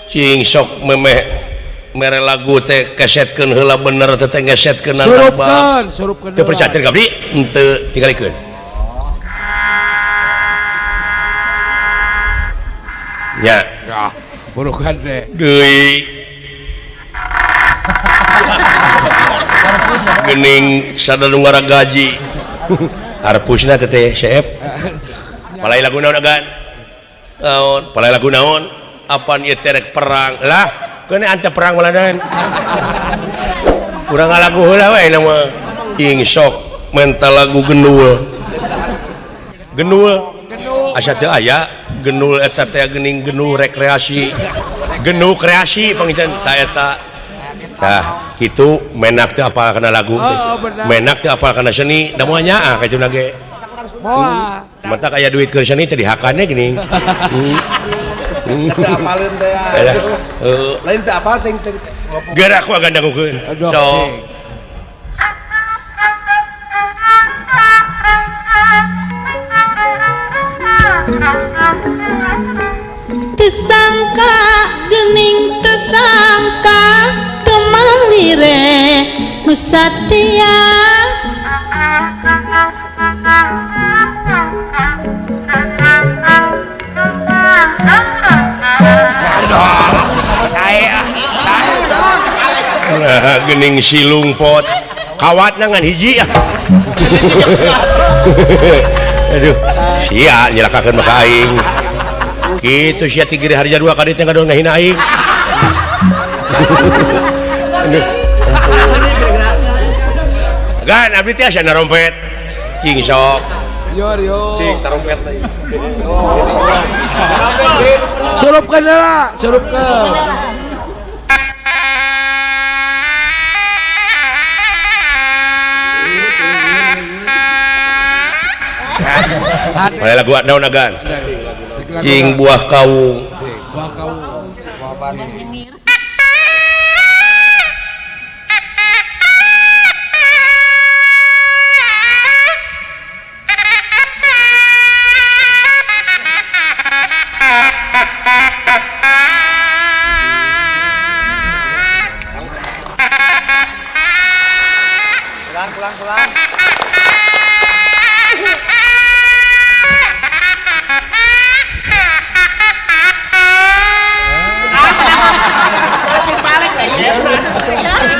cing sok memeh mere lagu teh kesetkeun heula bener teh ngesetkeun surupkeun teu percaya teh abdi teu tinggalikeun nya ya burukan teh deui geuning sadadu gaji arpusna teh Syep palai lagu naon agan naon palai lagu naon apaan ieu terek perang lah kene ante perang maladan urang ngalagu heula we nama ing sok mental lagu genul asa teu aya genul eta teh geuning genul rekreasi genul kreasi pangitan ta eta tah kitu menak teh apal kana lagu menak teh apal kana seni da moal nyaah kacuna ge moal mata aya duit keur seni teh dihakannya geuning teu apaleun teh lain teu apal teh gerak ku gandangukeun sok Tesangka gening tesangka temalire nu satia nah geuning silung pot kawatna ngan hiji aduh sia nyelakakeun maka aing kitu sia tigiri harja dua kali teh ngadon ngahina aing gan abdi teh asa narompet cing sok yo cing tarompet teh surupkeun heula surupkeun Palai lagu naon agan cing buah kaung buah batu pulang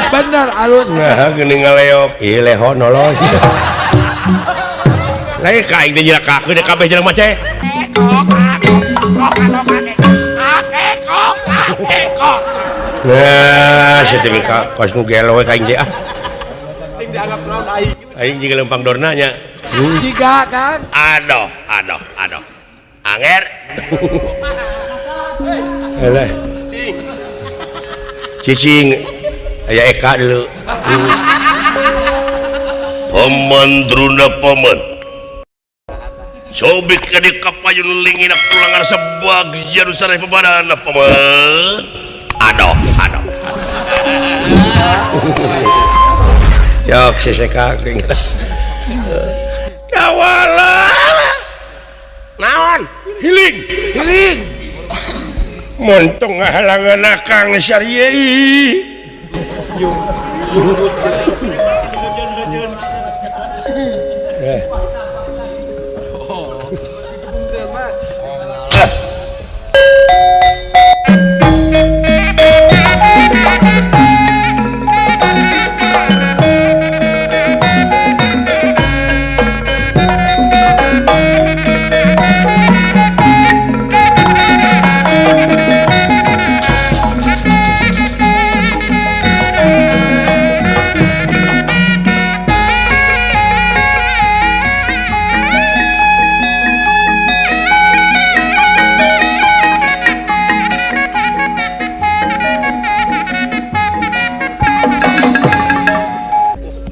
bener alus nah geuning ngaleok ieu leho nolong lain ka aing teh nyilakakeun deh kabeh jelema teh nah sia teh mika kos nu gelo ka aing teh ting dianggap naon aing aing jiga lempang dorna nya tiga kan aduh anger eleh cicing aya Eka dulu pemandruna paman sobik ka di kapayun lingina pulangan sebagian usareh pebadana paman aduh yok seseka dawala naon hiling montong ngahalangan akang syariai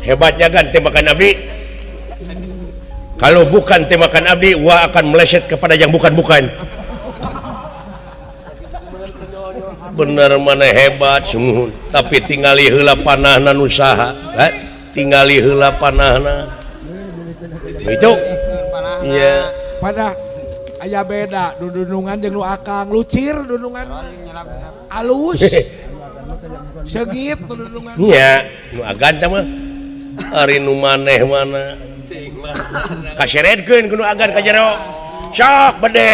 hebatnya kan tembakan abdi kalau bukan tembakan abdi wa akan meleset kepada yang bukan-bukan bener mana hebat sungguh tapi tingali heula panahna usaha tingali heula panahna itu iya panah aya beda dudunungan jeung nu akang lucir dudungan alus segit dudungan nya nu agan teh mah ari nu maneh mana kaseredkeun ku nu agan ka jero sok bade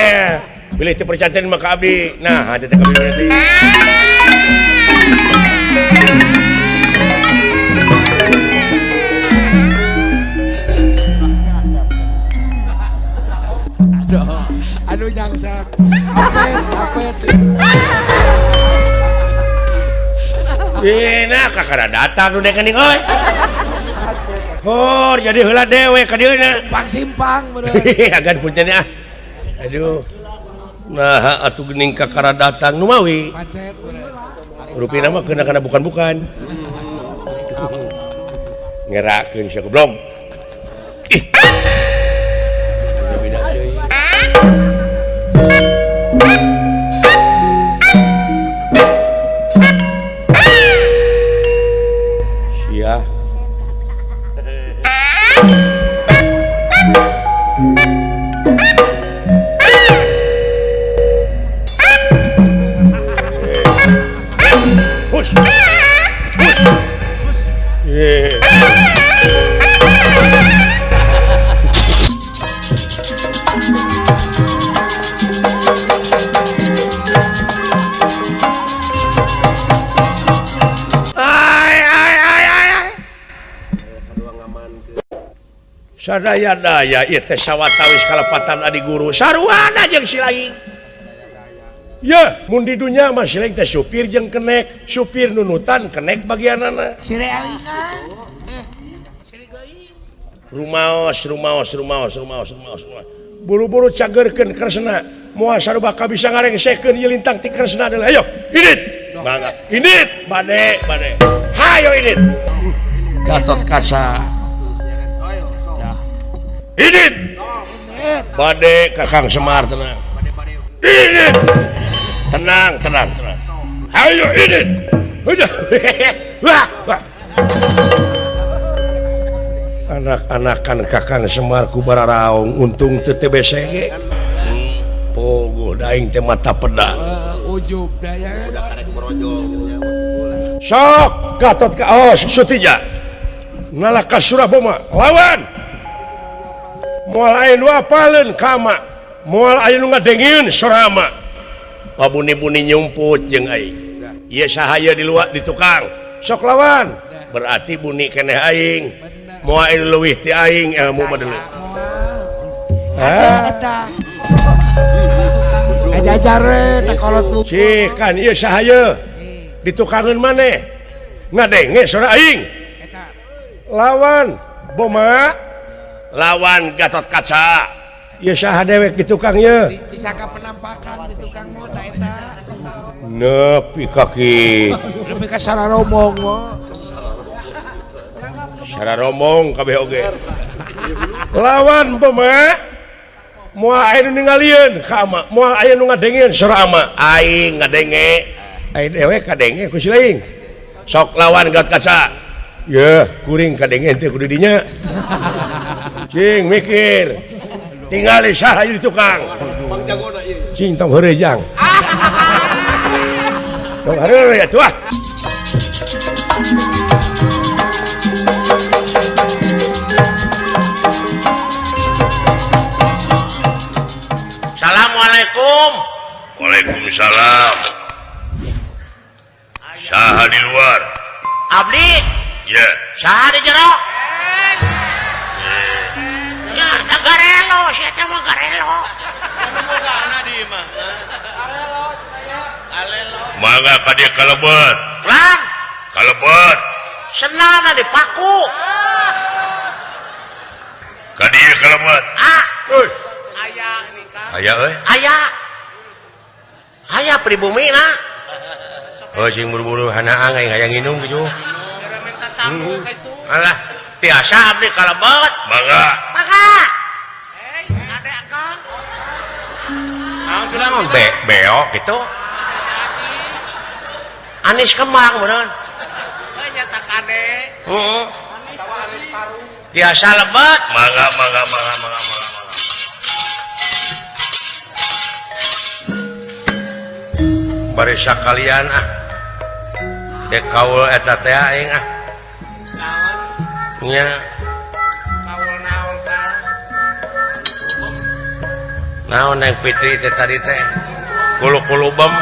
pilih teu percanten mah ka abdi nah hati teh ka abdi nanti aduh nyangsa apet nah kakara datang nu dekening euy hor jadi heula dewe ka dieuna pang simpang bener agan punten ah aduh nah atuh geuning kakara datang nu mawi macet bener rupina mah kana bukan ngerakeun sia goblok ih beda deui sia push sadaya-daya ieu teh sawatawis kalepatan adi guru saruana jeung si laing ya mun di dunya mah si laing teh supir jeung kenek supir nunutan kenek bagianana sire alingan rumaos buru-buru cagerkeun kersna moal sarubaka bisa ngarengsekeun ieu lintang ti kersna adalah ayo idit mangga idit bade hayo idit Gatot Kaca idit bade Kakang Semar tenang idit tenang ayo idit udah wah anak-anakan Kakang Semar ku bararaong untung teu teu BCG pogo daing teh mata peda ujub daya udah karek merojol gitu ya. sok Gatot Kaca Sutija nalaka Suraboma lawan moal aya nu apaleun kama moal aya nu ngadengieun sorama pabuni-buni nyumput jeung aing ieu sahaya di luar di tukang sok lawan berarti buni keneh aing moal aya nu leuwih ti aing ilmu mah deuleu eta ajajar we teh kolot lu cih kan ieu sahaya ditukangeun maneh ngadenge sora aing lawan Boma lawan Gatot Kaca ieu saha dewek di tukang ieu bisa ka penampakan di tukang mah eta nepi kaki lebih ka sararomong mah sararomong kabeh oge lawan Boma moal aya nu ningalieun ka ama moal aya nu ngadengieun sora ama aing ngadenge aing dewek kadenge ku si laing sok lawan Gatot Kaca ya kuring kadenge teh kudu dinya cing mikir tinggal saha di tukang Bang jagona ieu. cing tong heureuy tong heureuy atuh ah Assalamualaikum. Waalaikumsalam. Saha di luar? Abdi. Ya. Saha di jero? Ya, garelo, sia teh mah garelo. Anu di mah. Alelo. Mangga ka dieu kalebet. Lang. Kalebet. Senana dipaku. Ka dieu kalebet. Ah. Euy. Aya nikah. Aya euy. Aya pribumi na. Oh sing buru-buru hanaang aing hayang nginum gitu. Minta sambung kitu. Alah, tiasa abdi kalebet. Mangga. Ade Kang. Naon beok gitu. Anis Kembang beneran. Euy nyata kade. Heeh. Atawa Anis Paru. Tiasa lebet. Mangga. parisa kalian dek kaul eta teh aing nya naon Neng Fitri teh tadi teh kulu-kulu bem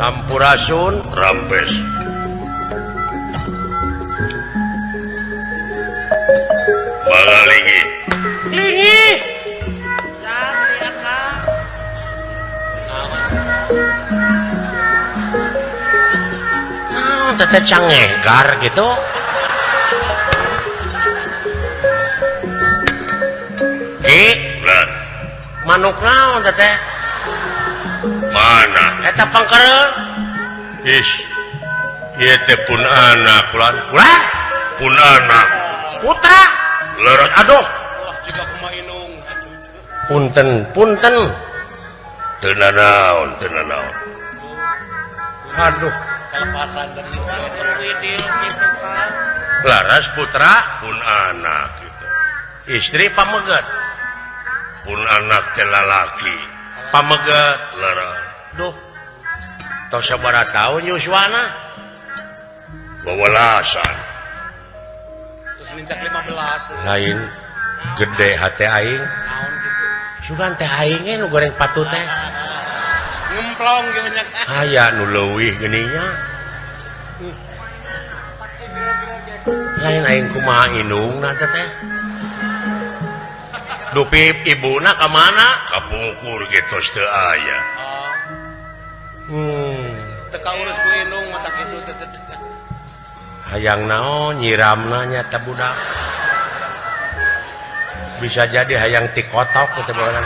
Sampurasun rampes Magalinggi lingi teteh cangegar gitu manuk naon teteh mana eta pangkereun is ieu teh pun anak kulan pun anak putra leureut aduh punten teu nanaon aduh kalepasan dari widil gitu kan laras putra pun anak gitu istri pamegat pun anak teh lalaki pamegat laras duh tos sabaraha taun yuswana bawalasan terus lincak 15 lain gede hate aing naon gitu sugan teh aing nu goreng patut teh ngemplong gimana aya nu leuwih geuninnya lain aing kumaha indungna teh dupi ibuna ka mana ka pungkur getos teu aya teu urus ku indung mata kitu teh hayang naon nyiramna nya teh budak bisa jadi hayang tikotok teh baheula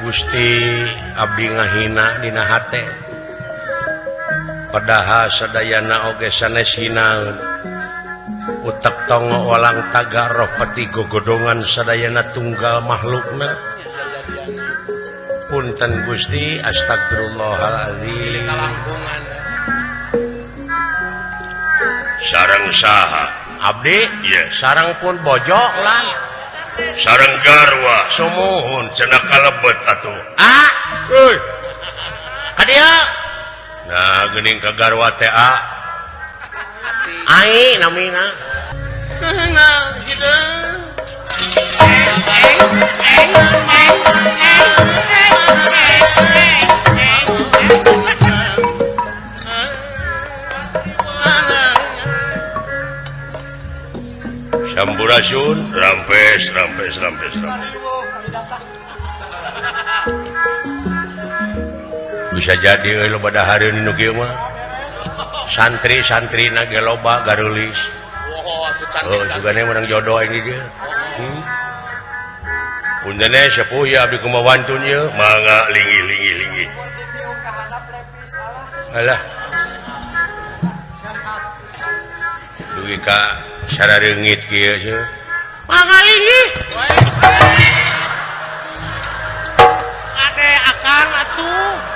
Gusti abdi ngahina dina hate padahal sadayana oge sanes hinaeun utek tongo walang taga roh peti gogodongan sadayana tunggal makhlukna punten Gusti astagfirullahaladzim sareng saha abdi ya sareng pun bojo lah sareng garwa sumuhun cenah kalebet atuh euy kadia nah geuning ka garwa teh ai namina nah gitu Sampurasun rampes bisa jadi lo pada hari ini nu kieu mah santri na ge loba garulis juga nih menang jodoh ini dia puntennya sepuh ya abdi kumawantun ya mangga lingi alah dugi ka sarareungit kieu sih mangga lingi ade akang atuh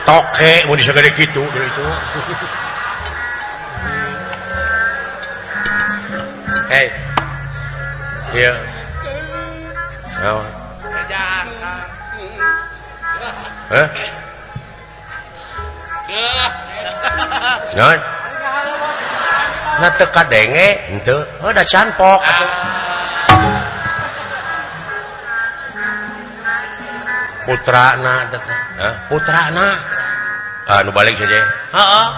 toke mau disegede gitu dari itu hei iya naon hah naon na teu kadenge henteu da canpok atuh putrana nu balik saja heeh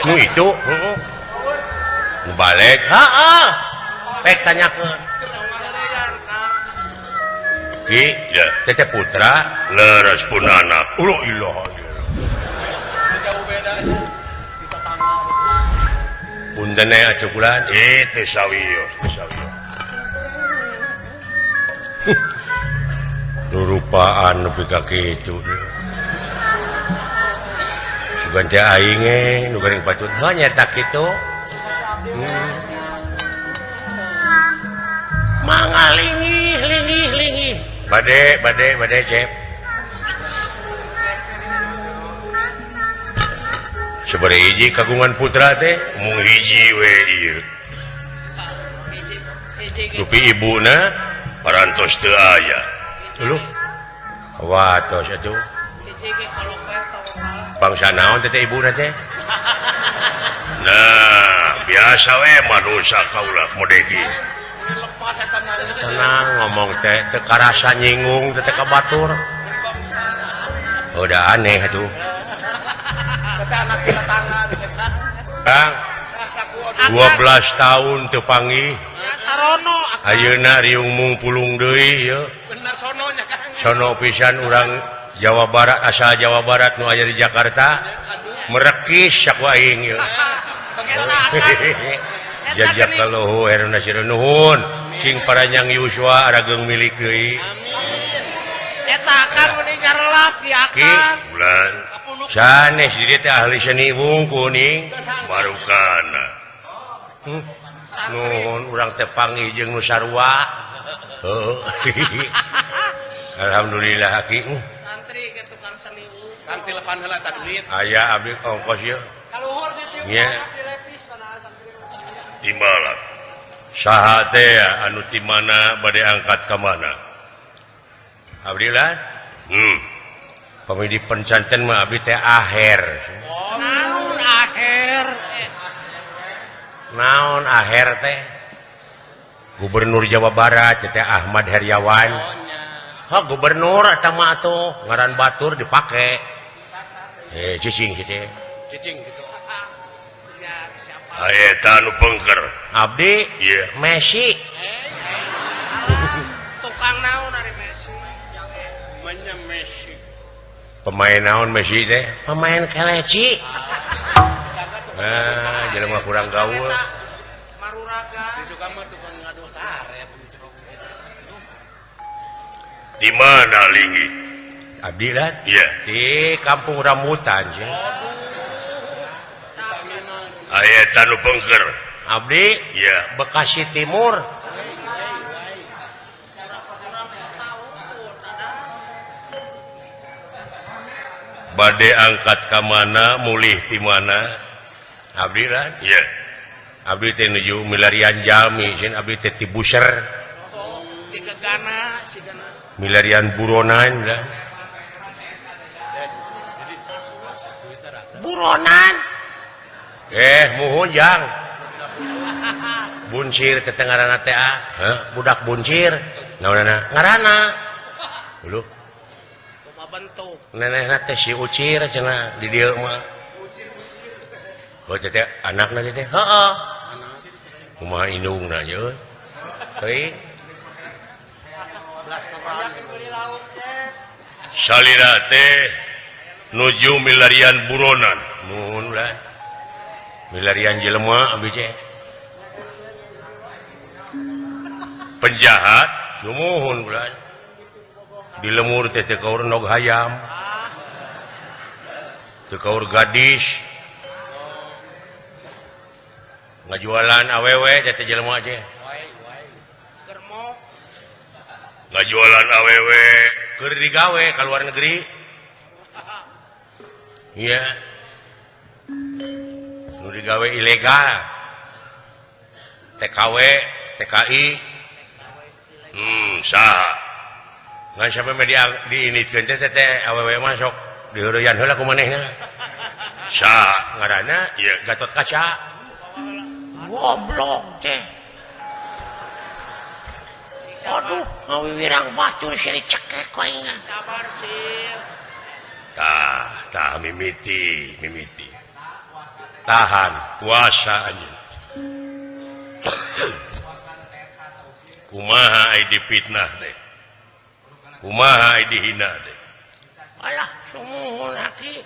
nu itu nu balik heeh pek tanyakeun ki ya teh putra leres pun anak la ilaha illallah punten atuh kulan teh sawios rupaan nepi ka kitu sugan teh aing nu goreng patut heuh nyata kitu Mangga lingi. Bade Cep. Sabari hiji kagungan putra teh, mung hiji we ieu. Dupi ibuna parantos teu aya. Uluh. Wah, tos atuh. Bangsa naon teh ibuna teh? Nah, biasa we manusia kaula modeki. Tenang ngomong teh teu karasa nyinggung teh ka batur. Udah aneh atuh. Kang 12 tahun teu panggih. Sarono Ayeuna riung mung pulung deui ieu. bener sononya Kang. Sono pisan urang Jawa Barat, asal Jawa Barat nu aya di Jakarta. Merekis sak aing ieu. Jajak kaluhu herna sira nuhun. Sing paranyang Yuswa arageung milik deui. Eta kan meni carelap di Ki akang. bulan. Sanes di teh ahli seni wungkul ning barukana. Nuhun urang teh panggih jeung nu sarua. Heuh. Alhamdulillah Ki. Santri ke tukang seni Kang telepon heula ta duit. Aya abdi ongkos ieu. Kaluhur di tieu Nya. dilepis kana santri. Timbala. Saha teh anu ti mana bade angkat ka mana? Abdi lah. Pamidi pencanten mah abdi teh aher. Naon akhir. Naon aher teh? Gubernur Jawa Barat teh Ahmad Heriawan. Ha gubernur eta mah atuh ngaran batur dipake. Cicing kitu. Cicing gitu. Ya siapa? Aya eta anu pengker. Abdi ieu Messi. Tukang naon ari Messi? Manya Messi. Pemain naon Messi teh? Pemain keleci. Nah, jelema kurang gaul. Maruraga. Itu mah tukang ngadu karet. Di mana Linggi? Abdi lah. Iya. Di Kampung Rambutan sih. Aya tanu pengker. Abdi? Iya. Bekasi Timur. Bade angkat ka mana, mulih ti mana? Abdi lah. Iya. Abdi teh nuju milarian Jami, sieun abdi teh ti Buser. Di kegana sigana. Milarian buronan lah. Buronan. Muhun jang. Buncir teh ngaranna teh budak buncir. Naonana? Ngaranna. Dulu. Kumaha bentuk? Nenehna teh si Ucir cenah di dieu mah. Oh teh anakna teh. Heeh. Kumaha indungna ye? Teuing. Salira teh nuju milarian buronan. Nuhun lah. Milarian jelema abdi teh. Penjahat sumuhun bulan. Di lemur teh teu kaur nog hayam. Teu kaur gadis. Ngajualan awewe teh jelema teh. Germo. Ngajualan awewe keur digawe ka luar negeri. Iya. Nu digawe ilegal. TKW, TKI. Saha. Ngan sampai media diinitkeun teh awewe masuk diheureuyan heula ku manehna. Saha ngaranna? Ieu Gatot Kaca. Goblok teh. Aduh, ngawiwirang batur sia dicekek ku aing. Sabar, Cil. Tah mimiti. Tahan, puasa anjeun. Kumaha ai dipitnah teh? Kumaha ai dihina teh? Alah, sumuhun aki.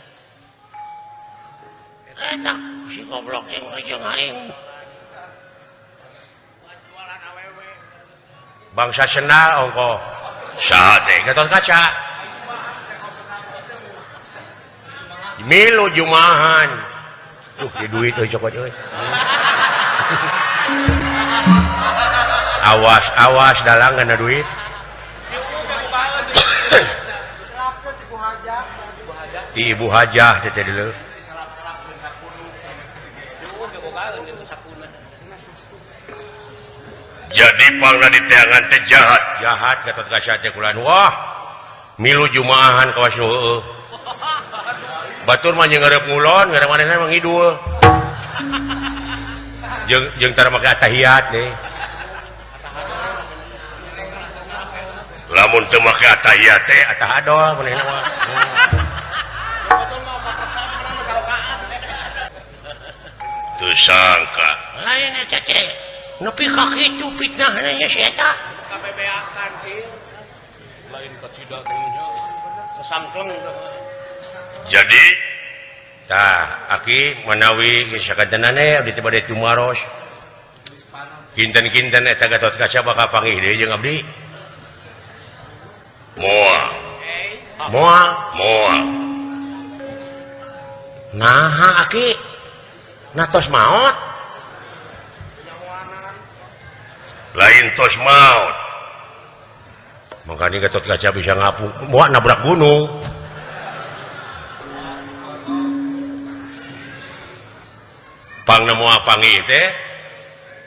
Eta si goblok teh jeung aing. Jualan awewe. Bangsa sendal ongko. Saha teh? Gatot Kaca. Milu jumahan. Di duit euy cokot euy. awas dalang ngana duit di ibu hajah teh dulu jadi pangna di teangan teh jahat Gatot Kaca teh kulan wah milu jumaahan kawas nu heueuh batur mah ngeureup ngulon ngarep manehna mah ngidul jeung tara make atahiyat deh lamun teu make atahiyat teh atahadol manehna mah teu sangka lain eta teh nepi ka kitu fitnahna nya si eta kabebeakan sih lain kacida teunya sesangkleng jadi tah aki menawi sakantenane abdi teh bade tumaros kinten-kinten eta Gatot Kaca bakal panggih deui jeung abdi moal nah aki natos maot lain tos maot makanya Gatot Kaca bisa ngapung moal nabrak gunung pangna moal panggih teh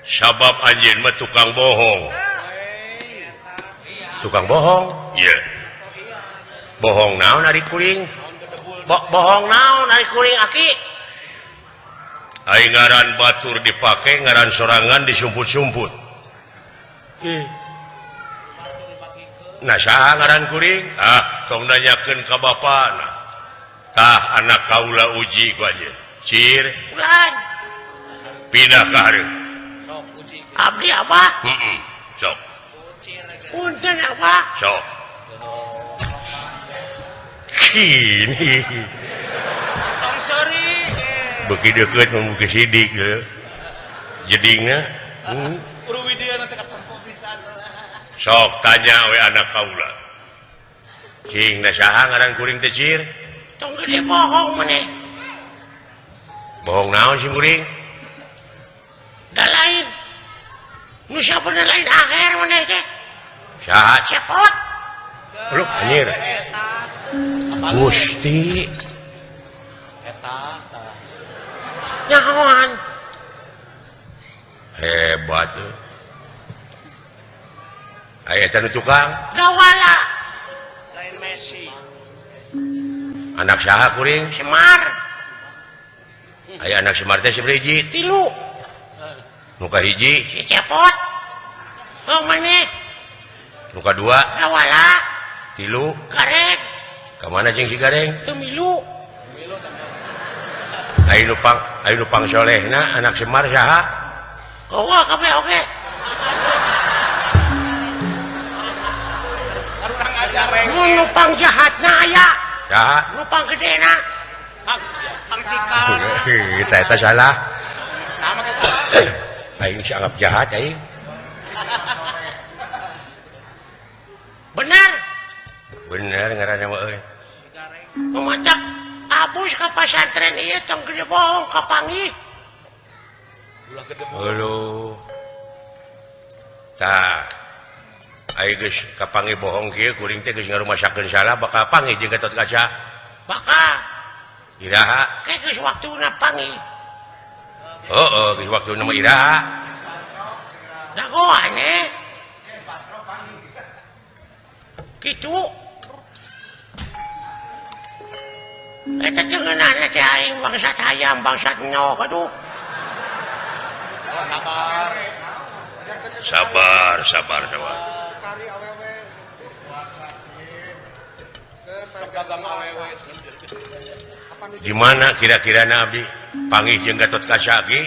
sabab anjeun mah tukang bohong iya bohong naon ari kuring bohong naon ari kuring aki ai ngaran batur dipake ngaran sorangan disumput-sumput nah saha ngaran kuring tong nanyakeun ka bapana tah anak kaula uji ku anjeun cir ulan pindah ka hareup abdi abah sok punten abah sok kini tong seri beuki deukeut mugi sidik jedingna Purwidia nanti katempo pisan sok tanya we anak kaula cing da saha ngaran kuring teh cir tong gede bohong maneh bohong naon si kuring da lain nu sabeuna lain akhir maneh teh saha cepot lu anjir Gusti eta nyahoan hebat aya eta nu tukang dawala lain Messi anak saha kuring Semar aya anak Semar teh sabaraha hiji 3 nu kahiji si cepot maneh nu kadua dawala 3 gareng ka mana jeung si gareng teu milu aya nu pangsolehna anak Semar saha wah kabeh oge nu pang jahatna aya saha nu pang gedena Pang Cikal eta salah nama kita aing sangat jahat aing benar ngaranna mah euy mamatak abus ka pasantren ieu tong gede bohong ka panggih halo tah aing geus ka panggih bohong kieu kuring teh geus ngarumasakeun salah bakal panggih jeung Gatot Kaca bakal iraha geus waktuna panggih geus waktuna mah iraha dagoane kitu eta ceungeunana teh aing bangsat hayam bangsat nyok aduh sabar di mana kira-kirana abdi panggih jeung Gatot Kaca ki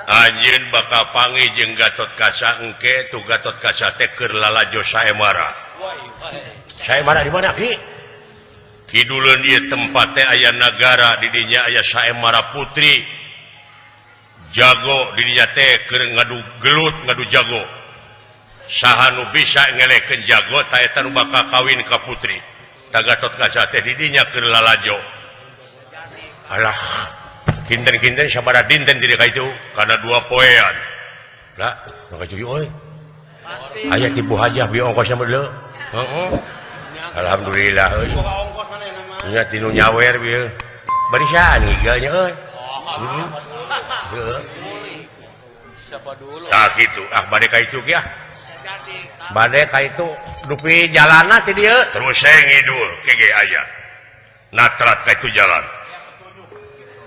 anjeun bakal panggih jeung Gatot Kaca engke tu Gatot Kaca teh keur lalajo saemara di mana ki kiduleun ieu tempat teh aya nagara di dinya aya saemara putri jago di dinya teh keur ngadu gelut ngadu jago saha nu bisa ngelekeun jago ta eta nu bakal kawin ka putri ta Gatot Kaca teh di dinya keur lalajo alah kinten-kinten sabaraha dinten di ka itu karena 2 poean lah maka cuy euy aya ti Bu Hajah bi ongkosna meuleuh heeh alhamdulillah euy nya tinu nyawer bieu bari saan ngigalnya euy heeh tah kitu bade ka itu ya bade ka itu dupi jalanna ti dieu terus ngidul kege aya natrat ka itu jalan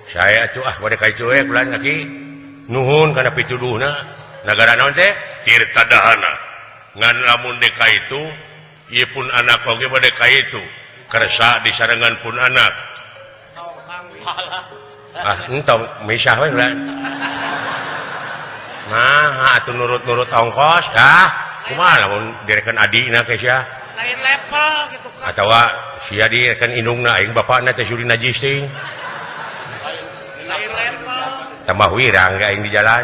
saya tuh bade ka itu kulan kaki nuhun kana pituduhna nagara naon teh Tirta Dahana ngan lamun deka itu ieu pun anak oge bade ka itu kersa di sarengan pun anak entong misah we ulah nah atuh nurut-nurut ongkos kumaha lamun direkan adina ke sia lain level gitu kan atawa sia direkan indungna aing bapakna teh suri najis teh lain level tambah wirang aing di jalan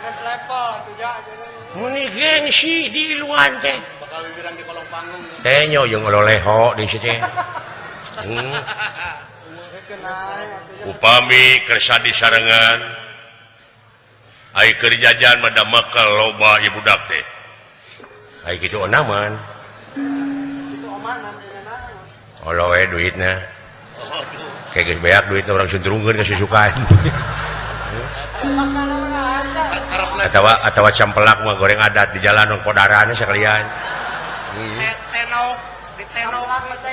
geus level muni gengsi di luan teh bakal wirang di kolong panggung teh nyo jeung ololeho di situ upami kersa di sarengan ai keur jajan mada makal loba ieu budak teh ai kitu onaman kitu omanan oloe duitna kayak geus beak duit orang sundrungkeun ka susukan atawa campelak mah goreng adat di jalan kodarana sekalian tenok di tenok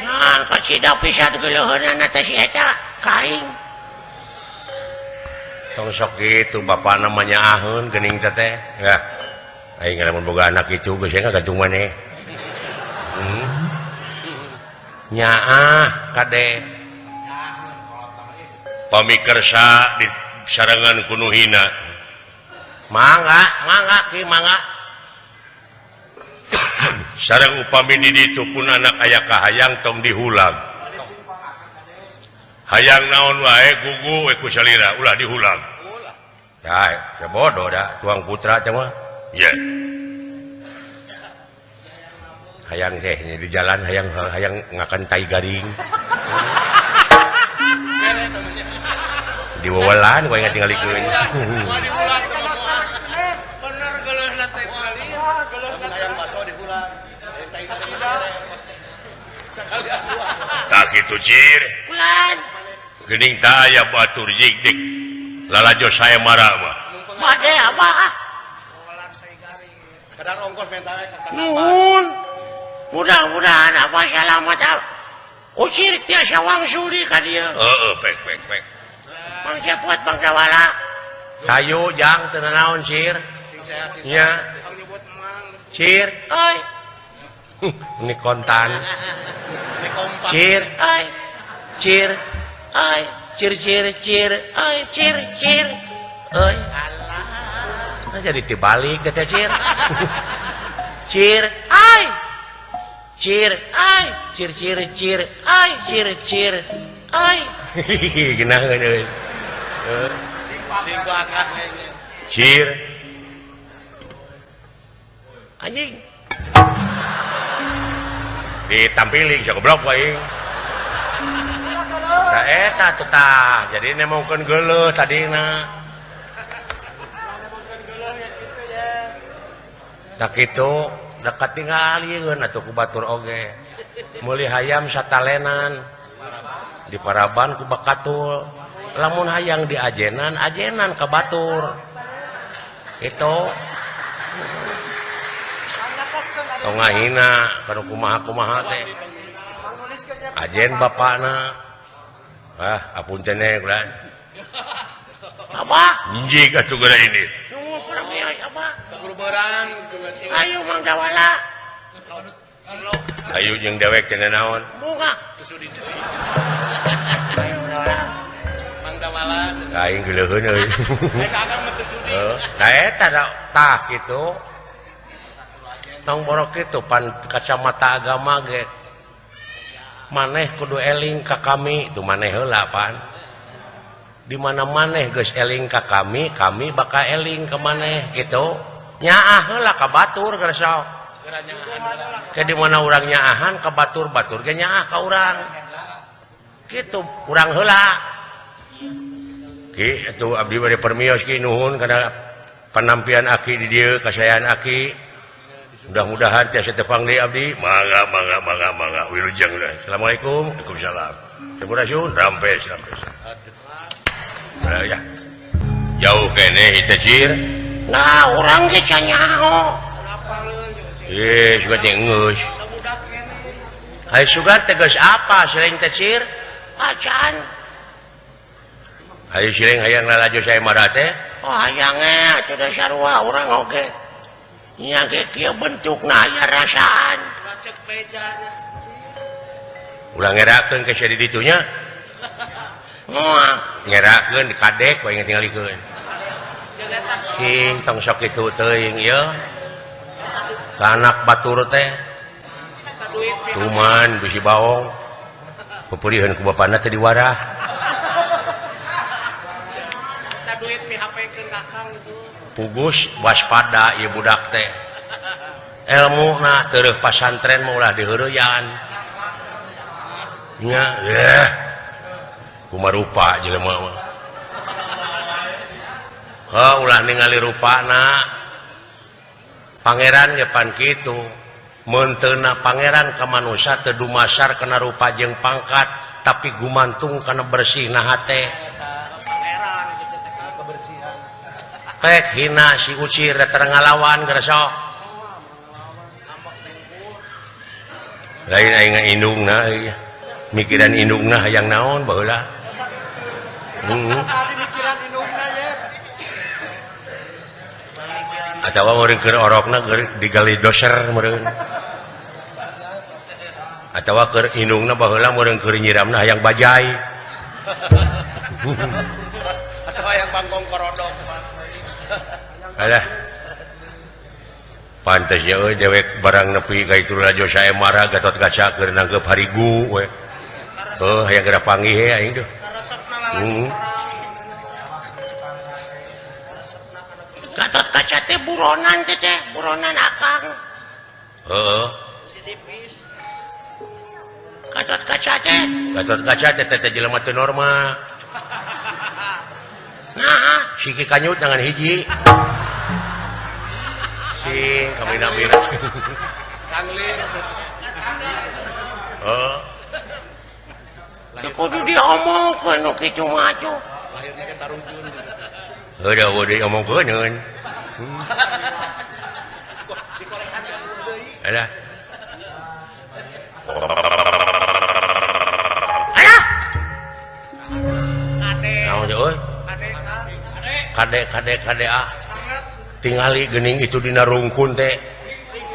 nah kacida pisan geuleuheunna teh si eta kaing tong sok gitu bapak namanya ahun gening teh ya aing lamun boga anak itu geus gantung maneh nyaah kade pamikersa di sarangan kunuhina mangga ki mangga sareng upami di ditu pun anak aya kahayang tong dihulang hayang naon wae gugu we ku salira ulah dihulang ya bodoh dah tuang putra teh mah ya hayang teh di jalan hayang ngakan tai garing di wawalan gue ingat tinggal ikuin bener geuleuhna teh kali geuleuhna hayang baso di bulan tai garing tak kitu cir bulan geuning tah aya batur jigdik lalajo saya marah mah made apa kadang ongkos menta we nuhun mudah-mudahan apa selamat usir tiasa wangsul di ka dieu heeh pek Mang Cepot Bang Dawala kayu jang teu naon cir nya cir euy ini kontan cir euy cir euy cir euy cir euy Allah jadi dibalik teh cir cir euy cir euy cir euy cir euy geunaheun euy cir anjing ditampilin sia goblok wae da eta tuh tah jadi nemongkeun geuleuh tadina tak kitu dekat tingalieun atuh ku batur oge meuli hayam satalenan di Paraban ku bakatul lamun hayang di ajenan ka batur itu tongahina kana kumaha teh ajen bapakna apunten ulah apa njig atuh geura ini apa ayo Mang Dawala ayo jeung dewek teh naon boga aing geuleuheun euy eta tah kitu tong borok kitu pan kacamata agama ge maneh kudu eling ka kami itu maneh heula pan di mana maneh geus eling ka kami bakal eling ka maneh kitu nyaah heula ka batur geus ke di mana urang nyaahan ka batur ge nyaah ka urang kitu urang heula itu abdi bade permios ki nuhun karena penampilan aki di dieu kasayaan aki mudah-mudahan tiasa tepang deui abdi mangga wilujeng dah. Assalamualaikum. Waalaikumsalam. Sampurasun rampes. Ya jauh kene hitecir Nah orang ge canyaho suka tengeus hai suka tegas apa selain tecir acan hai sireng hayang lalajo saya marah teh oh hayangnya sudah sarua orang oge nya ge kieu bentukna aya rasaan ulah ngerakeun ke sia di ditunya moal ngerakeun kadek we tingalikeun tong sok kitu teuing ieu anak batur teh tuman bisi baong pepurihan ku bapana teh diwarah pugus waspada ieu budak teh elmuna teureuk pasantren mah ulah diheureuyan nya kumarupa jelema mah ulah ningali rupana pangeran ge pan kitu mun teu na pangeran ka manusia teu dumasar kana rupa jeung pangkat tapi gumantung kana bersihna hate tek hina si ucir datang ngalawan geus sok lain aing indungna mikiran indungna hayang naon baheula atawa meureun keur orokna digali doser meureun atawa keur indungna baheula meureun keur nyiramna hayang bajai atau hayang bangkong korodok alah pantes ya euy dewek barang nepi ka itu rajo sae marah gatot kaca keur nanggep harigu we hayang geura panggih he aing tuh Gatot kaca teh buronan teh buronan akang sidipis Gatot kaca teh jelema teu normal nah siki kanyut dengan hiji sing kami namir sanglir kudu diomongkeun nu kitu maju lahirna ke tarungkeun udah diomongkeun ada kade tingali geuning itu dina rungkun teh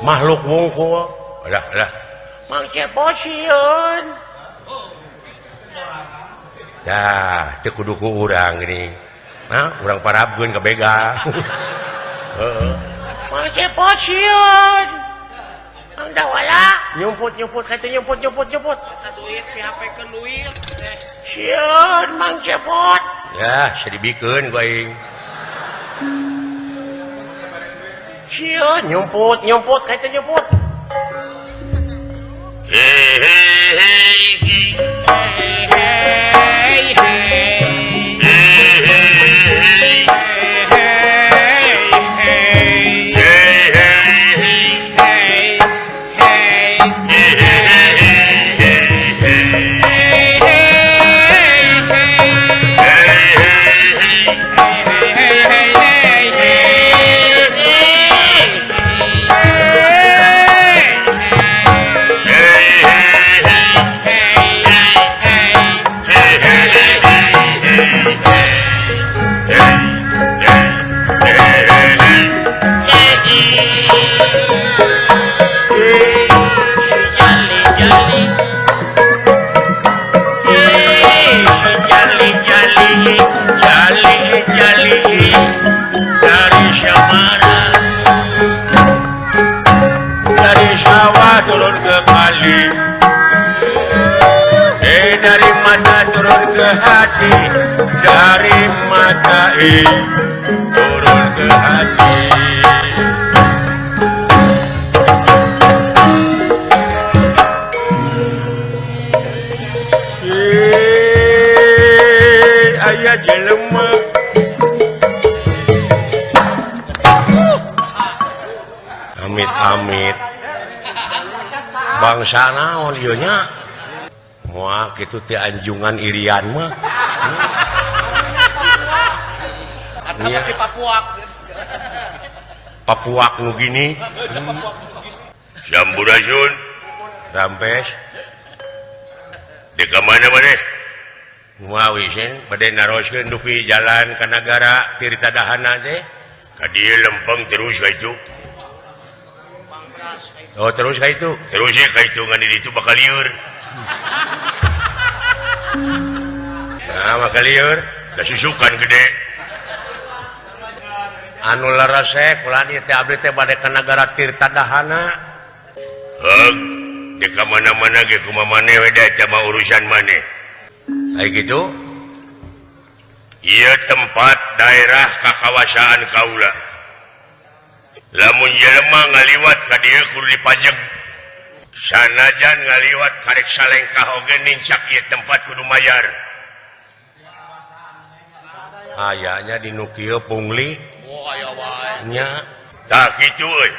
makhluk wungkul ada Mang Ceposieun dah teu kudu ku urang geuning nah urang parabgeun ka bega Mang Ceposieun Mang Dawala nyumput kata nyumput kata duit pihapekeun duit sieun Mang Cepot ya sedibikeun ku aing sieun nyumput kata nyumput dari mata turun ke hati dari mata turun ke hati ayah jelema amit bangsa naon ieu nya moal kitu teh anjungan irian mah nya Papuak nu gini Sampurasun rampes di kemana maneh Muawi sen bade naroskeun dupi jalan ka nagara Tirta Dahana teh ka dieu lempeng terus ka itu. Oh terus ka itu, terus ka itu ngan di ditu bakal lieur. Nah bakal lieur, kasusukan gede. Anu larasek ulah ieu teh abdi teh bade ka nagara Tirta Dahana. Heug, di ka mana-mana ge kumaha maneh we da mah urusan maneh. Kayak gitu ia tempat daerah kakawasaan kaula lamun jelema ngaliwat ka dieu kudu dipajeg sanajan ngaliwat karek salengkah oge nincak ieu tempat kudu mayar ayanya di nu kieu pungli nya tah kitu euy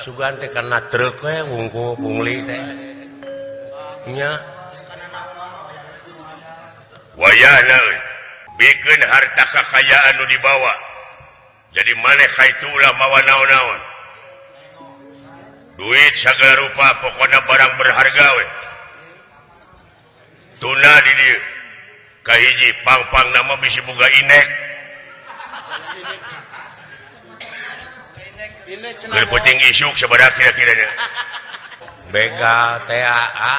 sugan teh kana truk we wungkul pungli teh nya wayahna bikin harta kekayaan nu dibawa jadi maneh kaitu ulah mawa naon-naon duit sagala rupa pokona barang berharga we tuna di dieu kahiji pang-pang nama bisi boga inek keur penting isuk sabaraha kira-kirana begal TAA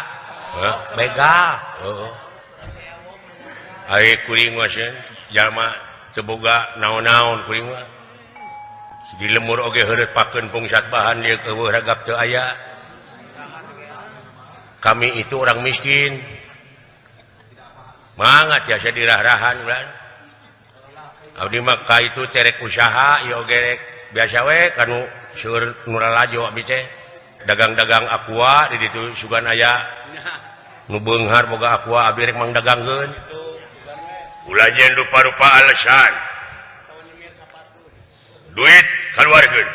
begal heeh ai kuring mah sen jalma teu boga naon-naon kuring mah di lemur oge heureut pakeun pungsat bahan ieu eueuh ragap teu aya kami itu orang miskin mangga tiasa dirah-rahan ulah abdi mah ka itu terek usaha ieu oge rek biasa we kanu seueur nu lalajo abdi teh dagang-dagang aqua di ditu sugan aya nu beunghar boga aqua abdi rek mangdagangkeun ulah jen rupa-rupa alasan duit keluarkeun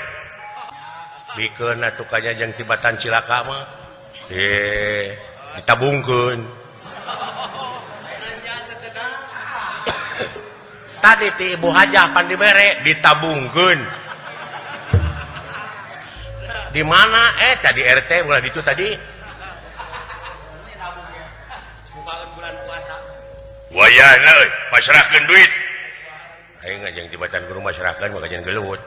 bikeun atuh kanya jeung tibatan cilaka mah ditabungkeun tadi ti ibu hajah pan dibere ditabungkeun di mana tadi RT ulah ditu tadi wayahna pasrahkeun duit aing jeung tibatan guru masyarakat maka jangan gelut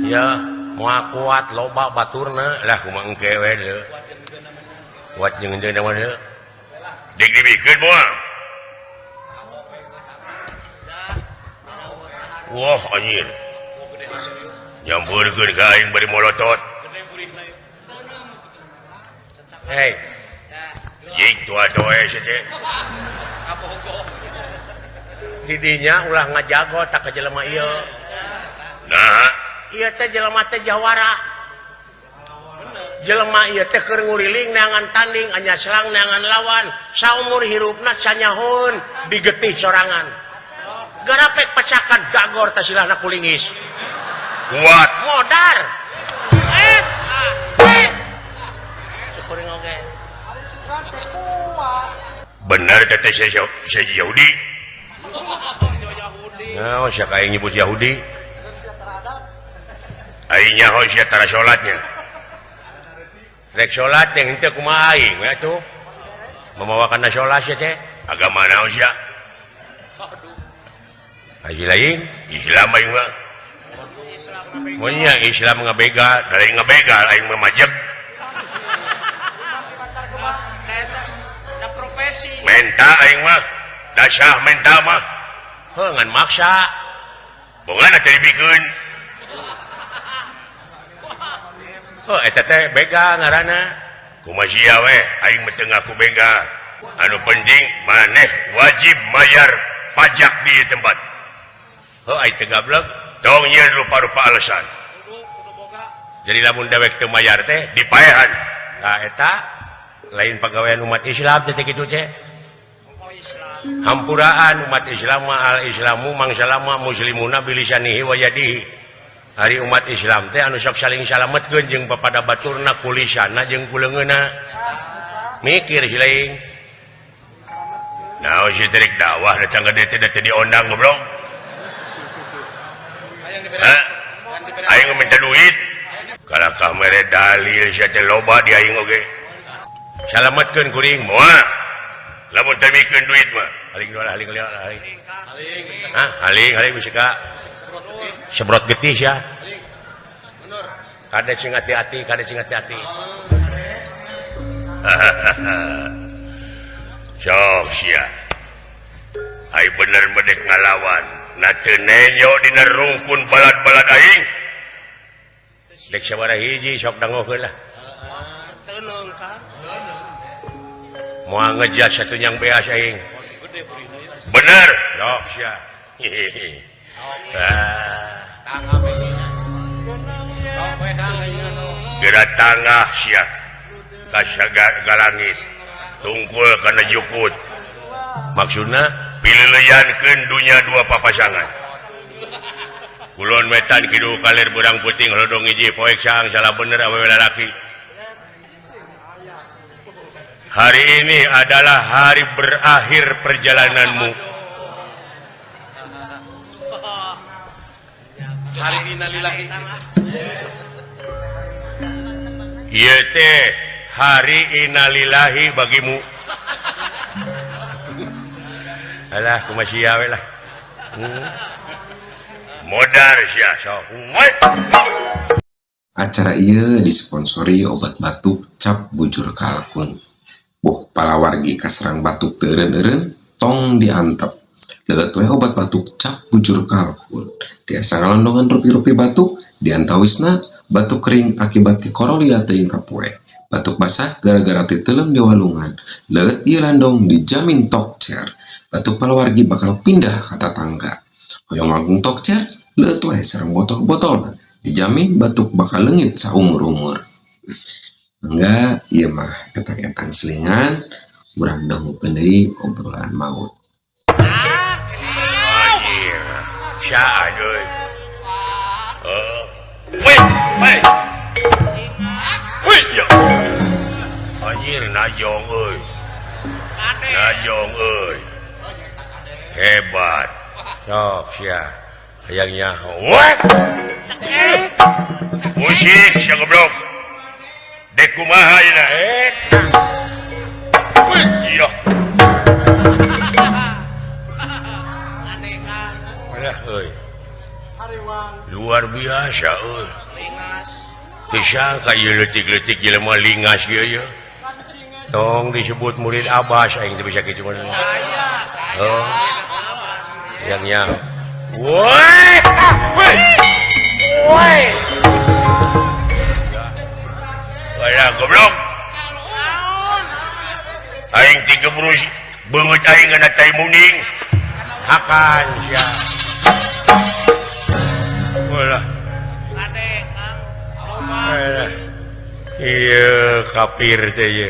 sia moal kuat loba baturna lah kumaha engke we deui kuat jeung jeung mah deui dik dibikeun moal wah anjir nyampeurkeun ka aing bari molotot hei jik tua-tua teh didinya ulah ngajago tak ke jelema ieu nah ieu teh jelema teh jawara jelema ieu teh keur nguriling neangan tanding anya selang neangan lawan saumur hirupna sanyahoun digetih sorangan garapek pacakan gagor teh silahna kulingis kuat modar kuring oge bener teh saya Yahudi nah, siapa yang nyebut Yahudi? Aing nyaho sia tara salatnya. Rek salat yang henteu kumaha aing we atuh. Memawakan salat sia teh agama naon sia? Aji lain Islam aing mah. Monya Islam ngabegal, dari ngabegal aing mah majeg. Menta aing mah, dasah menta mah. Ngan maksa bongana teh dibikeun eta teh bega ngaranna kumaha sia we aing mah teu ngaku bega anu penting maneh wajib mayar pajak di tempat ai teu gablek tong nyieun rupa-rupa alasan jadi lamun dewek teu mayar teh dipaehan nah eta lain pagawean umat Islam teh kitu teh hampuraan umat Islam al-islamu mangsalama muslimuna bilisanihi wa yadihi hari umat Islam teh anu sok saling salametkeun jeung papada baturna kulisana jeung kuleungeuna mikir hilaing naon si terik dakwah datang ke teh diondang goblok aing minta duit kalakah mere dalil sia teh loba di aing oge salametkeun kuring moal lamun teu mikeun duit mah haling haling bisa ka sebrot getih ya kada sing hati-hati sok sia ai bener medek ngalawan na teu nenyo dina rungkun balad-balad aing dek sabaraha hiji sok dangokeun lah teunung ka moal ngejat satunyang beas aing bener sok sia geura tangah sia ka langit tungkul kana jukut maksudna pileuleunkeun dunya dua papasangan kulon metan kidu kalir burang puting lodong hiji poek sang salah bener awewe lalaki hari ini adalah hari berakhir perjalananmu hari innalillahi ieu teh hari innalillahi bagimu alah kumaha we lah modar sia sok acara ieu disponsori obat batuk cap bujur kalkun palawargi kasarang batuk teureun-eureun tong diantep leuet we obat batuk cap bujur kalkun tiasa ngalondongan rupi-rupi batuk diantawisna batuk kering akibat ti korolida teuing kapoe batuk basah gara-gara titeulem di walungan leuet ieu landong dijamin tokcer batuk palawargi bakal pindah ka tatangga hoyong langkung tokcer leuet we sareng botol-botolna dijamin batuk bakal leungit saumur-umur enggak ieu mah ketang-ketang selingan urang dangukeun deui obrolan maut Sya aduh. Wait. Ya. Anjir najong euy. Hebat. Sok sia. Hayangnya. What? Musik sia goblok. Dek kumaha ieu Wih, iya. Luar biasa disangka ieu leutik-leutik jelema lingas ieu tong disebut murid Abbas aing teu bisa kitu mah oh yang woi wala goblok aing ti keburu beungeut aing ngana tai muning hakan sia wala iya kafir teh ye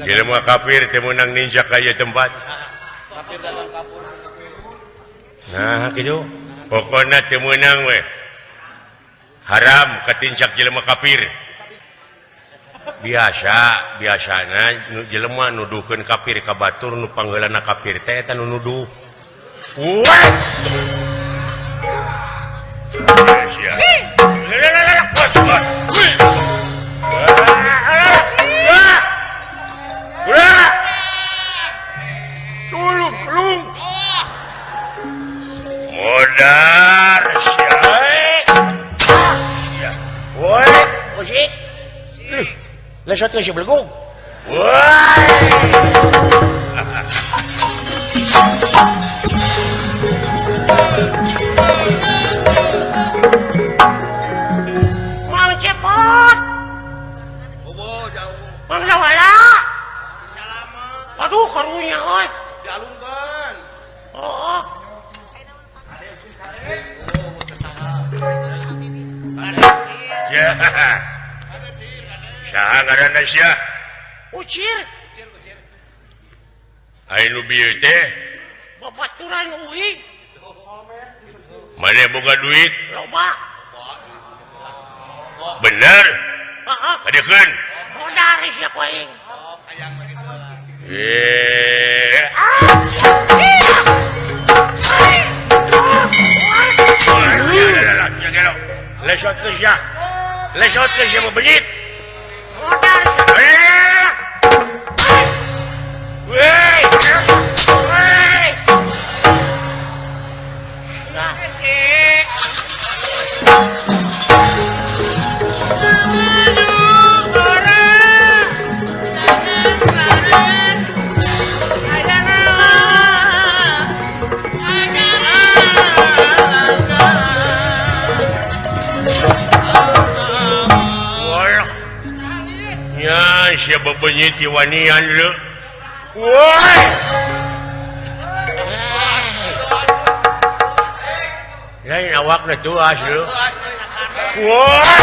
jelema kafir teh meunang ninja ka ieu tempat kafir dalam kapur nah kitu pokona teu meunang we haram katincak jelema kafir biasana jelema nuduhkeun kafir ka batur nu panggeulana kafir teh eta nu nuduh Tulung modar sia woi musik lesot ke si belgung mau cepot bangsa wala aduh karunya oi dialungkan oh ya saha ngaranna sia ucir anu bieu teh babaturan uing mana boga duit loba bener heeh adekeun modal sia ku aing lesot ke sia bebenit modal weh siapa benyit iwanian lu woi lain awakna tuas lu woi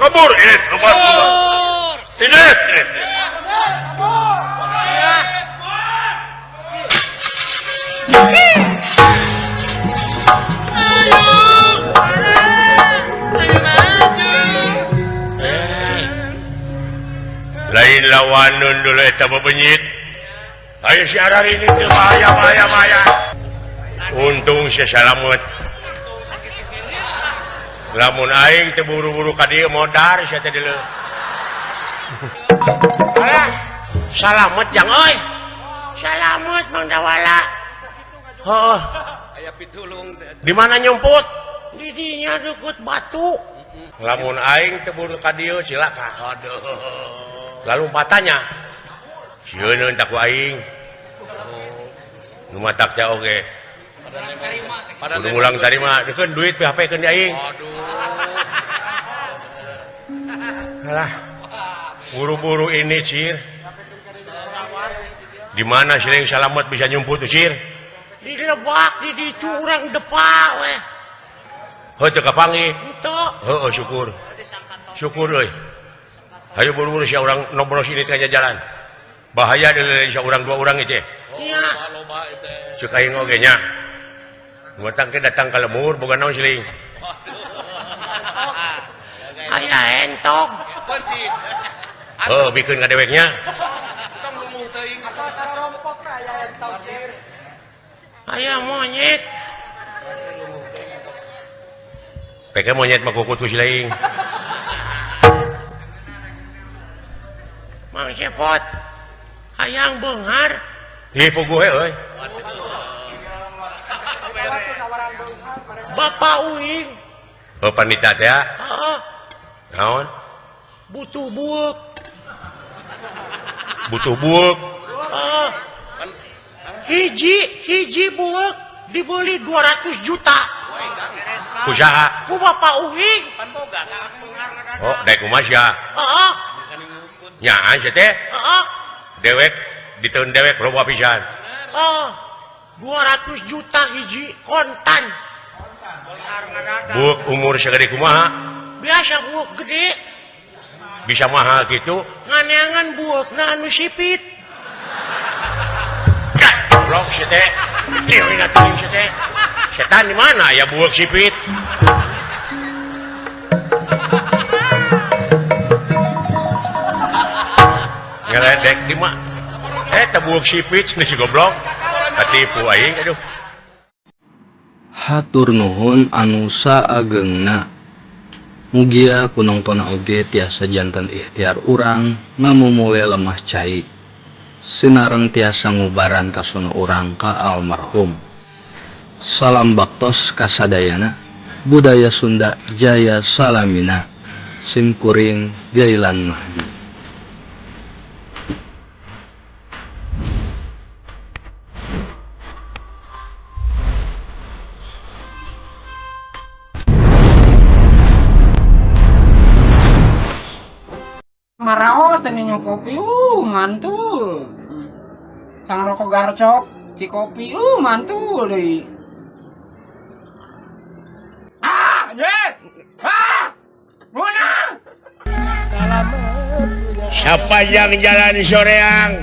kabur ini kabur ini lain lawanan dulu eta bebenyit ayo si Arar ini teu bahaya untung si salamet lamun aing teu buru-buru ka dieu modar sia teh deuleu alah salamet jang euy salamet Mang Dawala heuh aya pitulung di mana nyumput di dinya deket batu lamun aing teu buru ka dieu silakan aduh lalu patanya sieun tak ku aing nu matak teh oge kudu ulang tarima dikeun duit PHP-keun di aing alah buru-buru ini Cir di mana Sering Salamet bisa nyumput tuh Cir di lebak di dicu urang depa weh heuh teu kapanggih henteu heuh syukur euy hayu buru-buru sia urang nobros ini teh jalan bahaya deuleu sia urang dua urang ieu iya ceuk aing oge nya Muatang ke datang ka lemur boga naon Siling aya entong bikeun ngadeweknya aya monyet peke monyet mah kukut ku Siling Mang Cepot hayang beunghar ih puguh euy Bapak Uing panita teh heeh naon butuh buuk heeh hiji buuk dibeli 200 juta kusaha ku Bapak Uing oh daek kumaha sia heeh nyaan sia teh heeh dewek diteun dewek loba pisan 200 juta hiji kontan buuk umur sagede kumaha biasa buuk gede bisa mahal gitu nganeangan buukna anu sipit blok sia teh dieu ingat teuing sia teh setan di mana ya buuk sipit ngeledek di mah eta buuk sipit cenah si goblok katipu aing aduh hatur nuhun anu saagengna mugia kunongtonna oge tiasa janten ikhtiar urang ngamumule lemah cai sinareng tiasa ngubaran kasuna urang ka almarhum. Salam baktos kasadayana, budaya Sunda Jaya Salamina, simkuring Gailan Mahdi. Maraos teh minum kopi, mantul. Sang rokok garcok, ci kopi, mantul deui. Jet! Munang! Sapanjang jalan soreang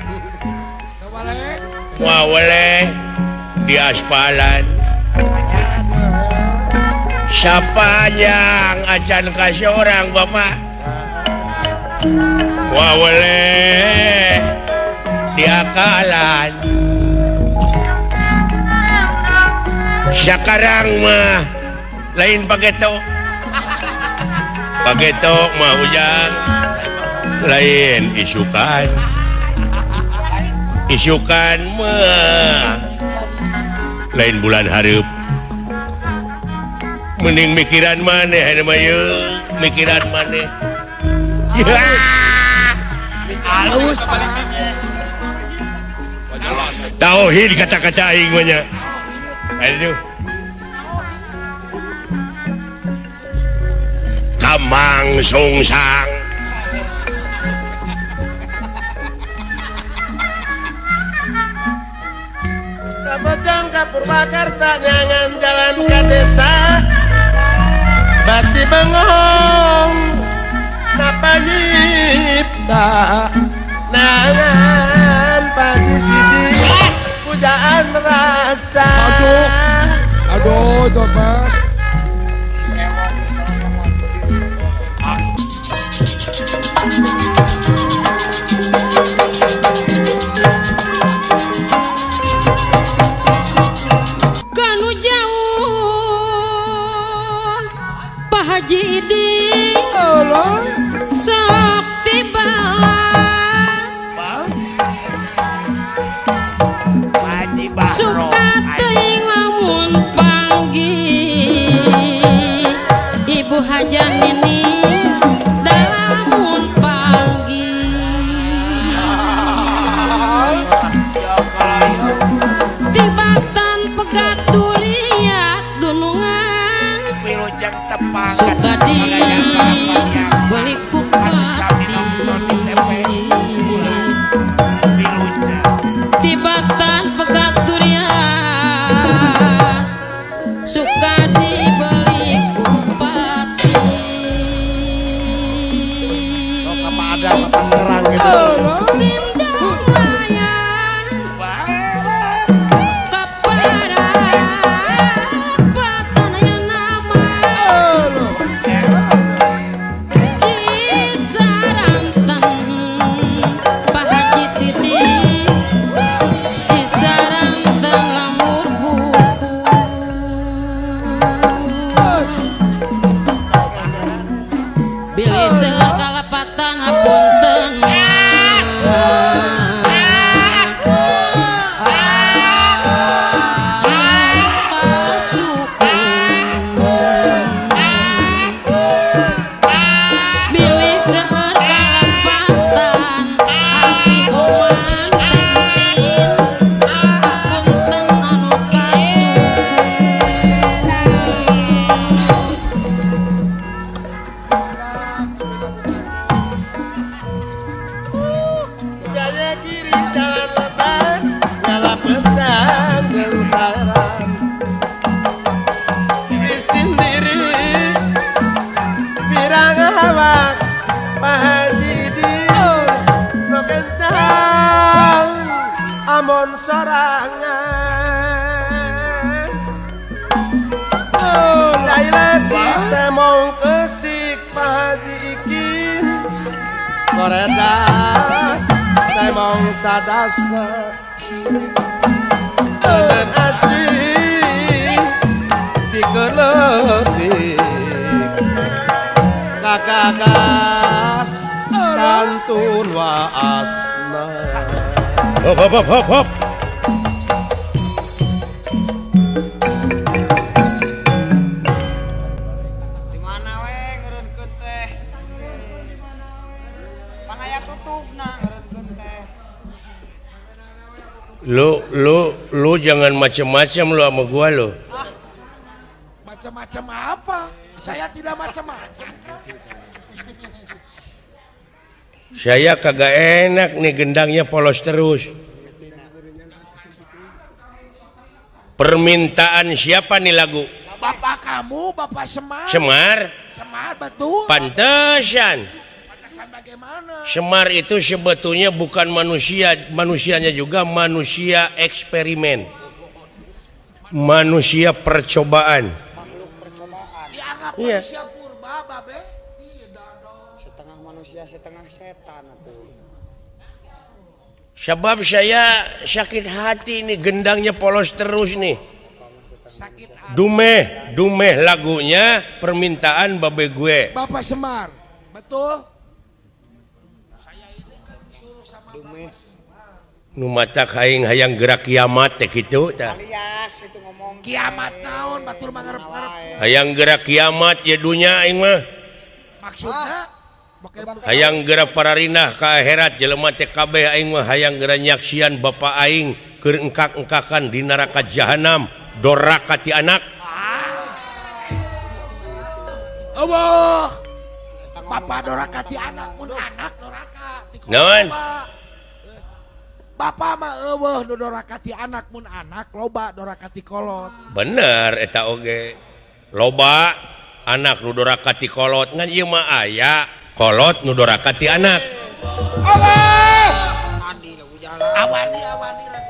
wawale di aspalan, sapanjang acan ka seorang bapak wawale di akalan. Sekarang mah lain pageto mah ujang, lain isukan mah lain bulan hareup. Mending mikiran maneh anu mah mikiran maneh. Halus Tauhid kata-kata aing mah nya. Aduh. Kamang sungsang. Kabojong ka Purwakarta nyangan jalan ke desa bati bengong napa nyipta nangan paji sidi pujaan rasa. aduh Thomas Kanu jauh Pak Haji Iding sok tiba suka teuing lamun panggih Ibu Hajah ini lamun panggih tibatan pegat liat dunungan suka di beli kupati tibatan pegat liat suka dibeli kupati. Ada apa serang gitu. Sindang layang kepada patan yang nama Cisaranten Pak Haji Sidik Cisaranten lamur buku bilih seueur kalapatan hapunten bilih seueur kalapatan abdi kuman kantin hapunten anu Jaya kiri jalan lebar nyala petang gengsaran di sendiri pirang awak Pak Haji di no kencang amon sorangan Jailan ditemong kesik Pak Haji Ikin koredas temong cadasna dan asik digeletik kakagas kantun waasna Hop hop hop hop hop. Di mana we ngeureunkeun teh? Pan aya tutupna ngeureunkeun teh. Lu jangan macam-macam lu sama gua lu. Macam-macam apa? Saya tidak macam-macam. Saya kagak enak nih gendangnya polos terus. Permintaan siapa nih lagu? Bapak kamu, Bapak Semar. Semar? Semar betul. Pantesan. Pantesan bagaimana? Semar itu sebetulnya bukan manusia, manusianya juga manusia eksperimen. Manusia percobaan. Makhluk percobaan. Dianggap Iya. manusia purba, Babe. Setengah manusia, setengah setan atuh. Sebab saya sakit hati nih gendangnya polos terus nih. Sakit hati. Dumeh lagunya permintaan babe gue. Bapak Semar. Betul. Dumeh Nu matak aing hayang gerak kiamat teh kitu tah. alias itu ngomong Kiamat naon batur mangarep-ngarep. Hayang gerak kiamat ya dunya aing mah. Maksudna Hayang gerak pararinah ka akhirat jelema teh kabeh aing mah hayang gerak nyaksian bapa aing keur engkak-engkakan di neraka jahanam doraka ti anak. Allah. Bapak doraka ti anak mun anak doraka. Ti kolot, Naon? Pak. Bapak mah eueuh nu doraka ti anak mun anak loba doraka ti kolot. Bener eta oge. Loba anak nu doraka ti kolot ngan ieu mah aya kolot nu doraka ti anak. Adi lagu jalan. Awani lagu jalan.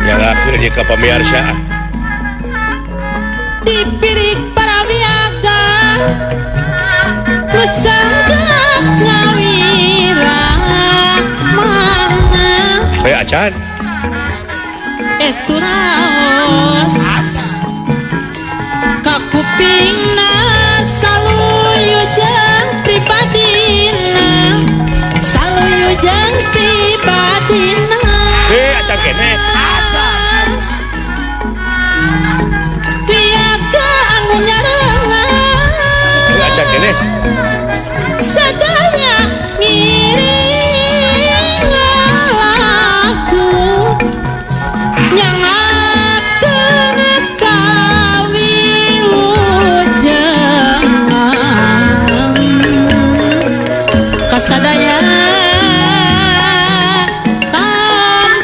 Nyalakeun ieu ka pamirsa. Dipirik para wiaga Nusanggap ngawira Mana Acan. Esturaos Kakupingna Saluyujeng pribadina Saluyujeng pribadina Acan kene. Piaga anu nyarengan Acan kene. Sadaya ngiring lagu Nyangakeun kawilujeng Kasadaya kamkondang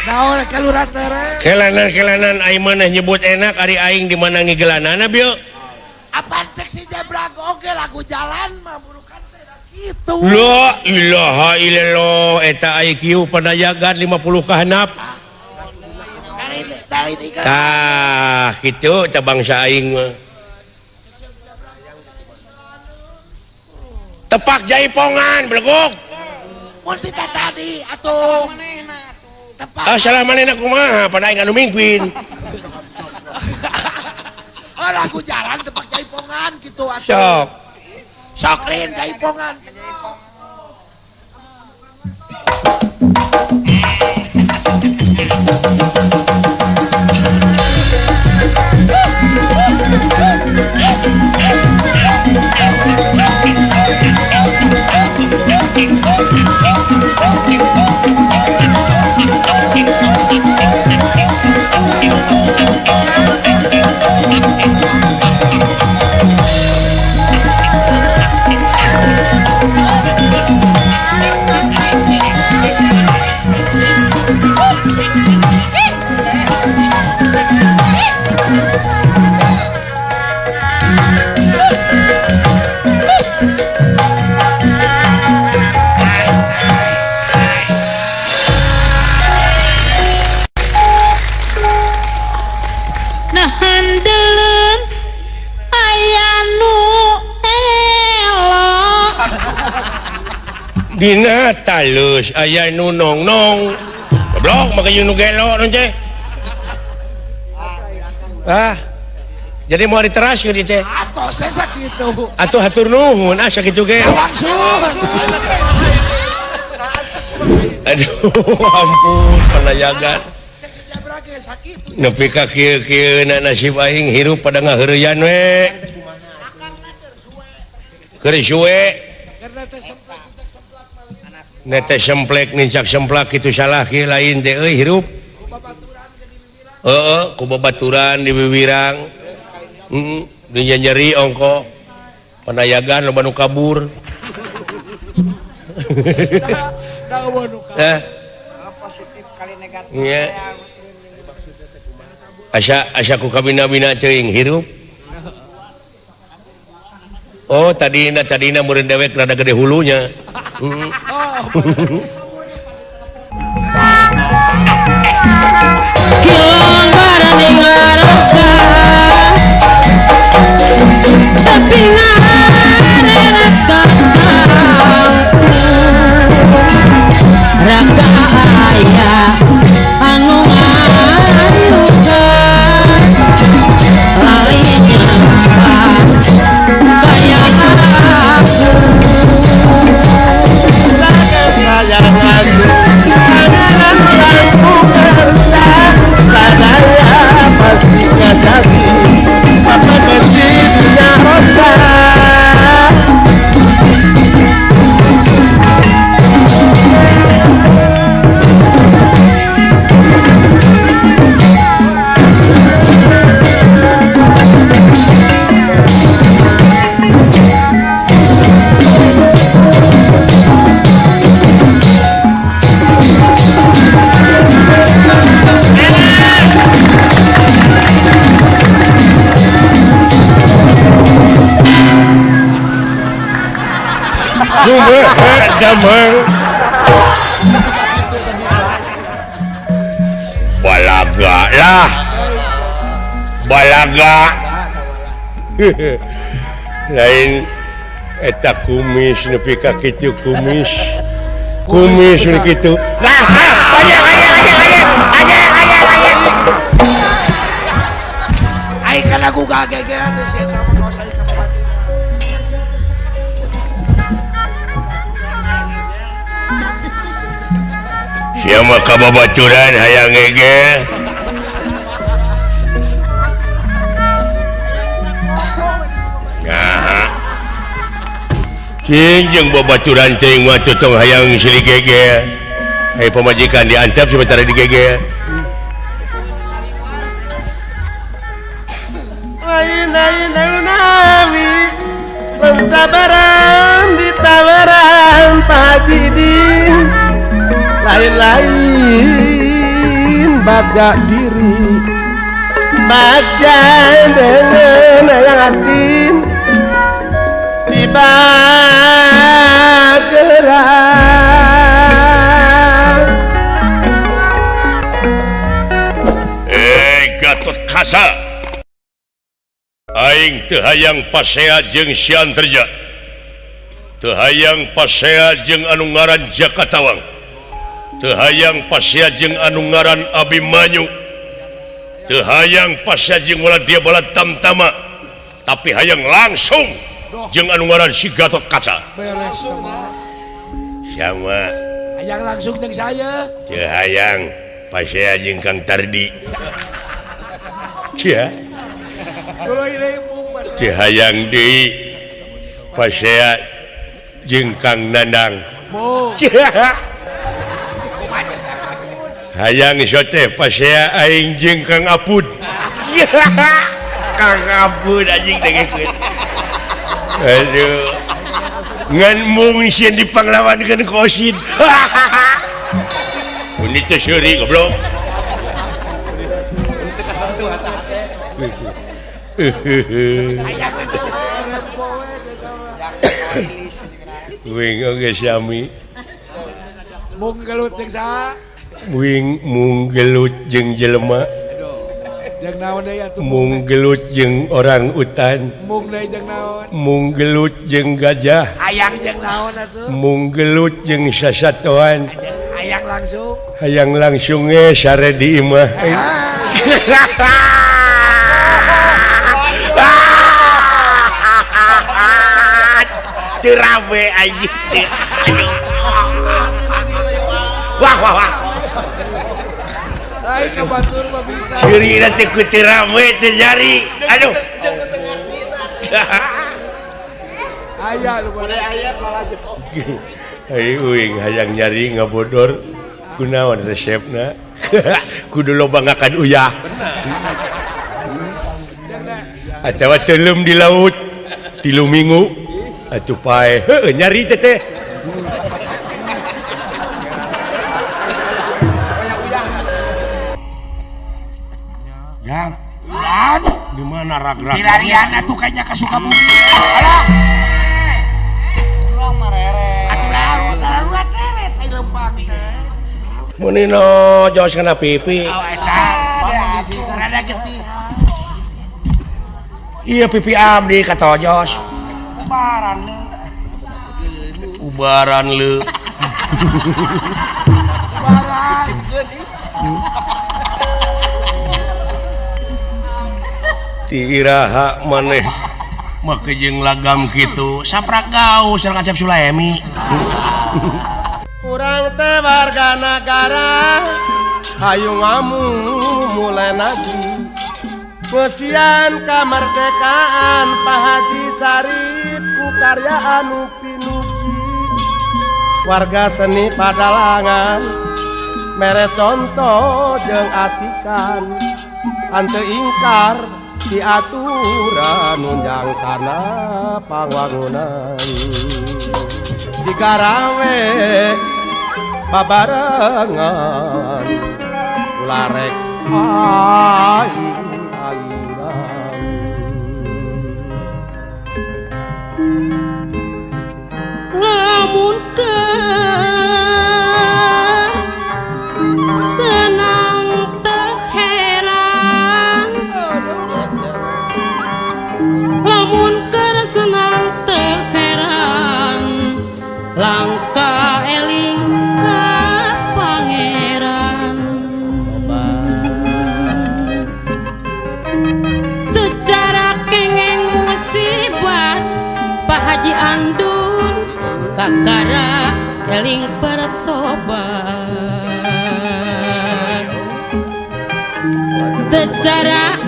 Naon kalurat beres. Kelanan aing maneh nyebut enak ari aing di mana ngigelanana bieu. Apaan cek si Jebrag oge lagu jalan mah burukan teh da kitu. La ilaha illallah eta aya kieu padayagan 50 ka handap. Dari ini kan. Tah kitu teh bangsa aing mah. Tepak jaipongan belegog. Mun tita tadi atuh Manehna atuh. tepat. Salah manehna kumaha pada aing anu mingpin. Oh lagu jalan tepak jaipongan gitu atuh. Sok. Soklin jaipongan. Dina talus aya nu nong-nong. Goblok make jeung nu gelo non teh. Jadi mau diteraskeun ieu teh. Atuh saya sakitu. Atuh hatur nuhun sakitu ge. Langsung. Aduh ampun panayagan. Cek sejabrah ge sakitu. Nepi ka kieu-kieu nasib aing hirup pada ngaheureuyan we. Keur suwe. Karena teh semplak malah. Nete semplek nincak semplak itu salah kieu lain teh euy hirup. Ku babaturan di bibirang. Dunya nyeri ongko. Panayagan loba nu kabur. Da eueuh nu ka. Positif kali negatif. Iya. Asa ku kabina-bina teuing hirup. Oh tadina meureun dewek rada gede hulunya. Kilong barani ngaraga tapi ngarereka raga aya anu ngaruga lain nyampa kaya damang balaga lah balaga lain eta kumis nepi ka kitu kumis kitu Ai kana ku gagegean teh sia teh mah saya ka. siapa kababaturan hayang ngege nah jeung babaturan teh mah tutong hayang silih gege hai pamajikan diantap sebentar di gege lain nami pencabaran ditawaran pajidin lain-lain baga diri baga dengan yang atin tiba gerang Gatot Kaca aing teu hayang pasea jeung Sianterja teu hayang pasea jeung anu ngaran Jakatawang teu hayang pasea jeung anu ngaran Abimanyu teu hayang pasea jeung ulah dia bala tamtama tapi hayang langsung jeung anu ngaran si Gatot Kaca Beres teman. sama Hayang langsung jeung saya. teu hayang pasea jeung Kang Tardi cia Duluy deui mung mas. teu hayang deui pasea jeung Kang Nandang Mung. hayang iso teh pasea aing jeung Kang Apud Kang Apud anjing dengekeun aduh ngan mung sieun dipanglawankeun ku Osin ini teh seuri goblok wing oge sami Mung gelut jeung saha? wing mung gelut jeung jelema Jeung naon deui atuh? Mung gelut jeung orang utan. Mung deui jeung naon? Mung gelut jeung gajah. Hayang jeung naon atuh? Mung gelut jeung sasatoan. Hayang langsung. Hayang langsung sare di imah. Terawe anjing. Aduh. Wah. Lain ka batur mah bisa. Diri nanti ku terawe terjadi. Aduh. Aya lu boleh aya Hai uing hayang nyari ngabodor kunaon resepna. Kudu loba ngakan uyah. Atawa telum di laut 3 minggu atuh pae nyari teh. Yang Ulan Di mana rag-rag? di larian atuh kayaknya ke Sukabumi. Alah. Urang marere. Atuh darurat leret ai lempang teh. Munino jos kana pipi. Oh eta rada getih. Iya pipi abdi kata jos. Baran lu. Ubaran le. Tiiraha maneh make jeung lagam kitu saprak gaus sareng Acep Sulaemi. Urang teh warga negara hayu mulai lagi Pesian kemerdekaan Pak Haji Sarip ku karya anu pinuki warga seni Padalangan mere contoh jeung atikan ante ingkar diaturan nunjang kana pangwangunan digarawe babarengan ularek aing-aingan lamun senang teu heran lamun senang teu heran langka eling ka pangeran teu cara kengeng musibat Pak Haji Andun kakara eling bertobat teu cara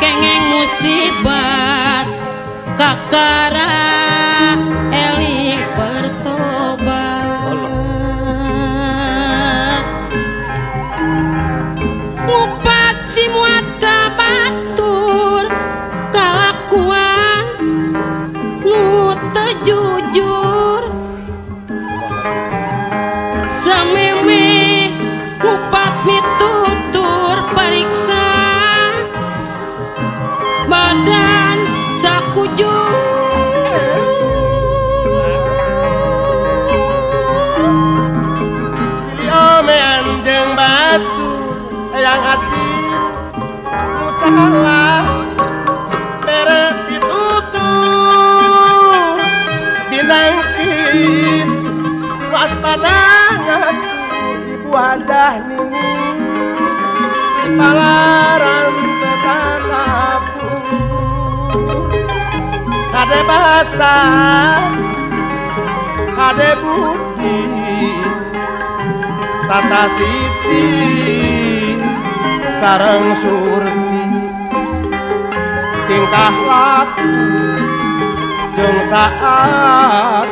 kengeng musibat kakara eling bertobat ngupat si muat ka batur kalakuan nu teu jujur sameme ngupat mitutur pariksa badan sakujur Siomean jeung batu yang hati salah bere pitutur dinangkit waspada ngatu ibu wajah nini di palaran tetakapu kade bahasa kade bukti tata titi sareng surti tingkah laku jeung saat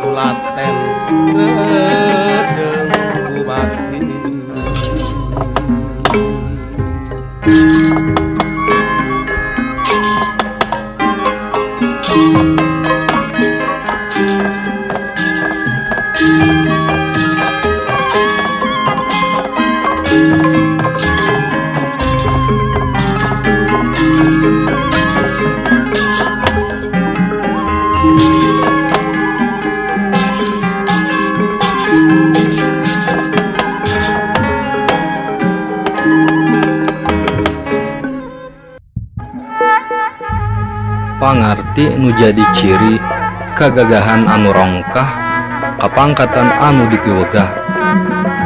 ulaten rejeng bupati pangarti nu jadi ciri kagagahan anu rongkah kapangkatan anu dipiwegah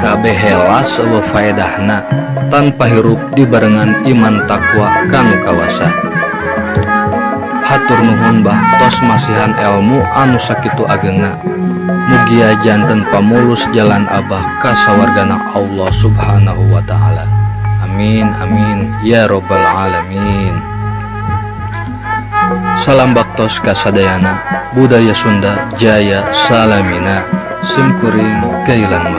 kabeh helas eueuh faedahna tanpa hirup dibarengan iman takwa kanu kawasa. Hatur nuhun bah tos masihan ilmu anu sakitu agengna mugia janten pamulus jalan abah ka sawargana Allah subhanahu wa ta'ala. Amin amin ya robbal alamin. Salam baktos kasadayana budaya Sunda Jaya Salamina simkuring Gailan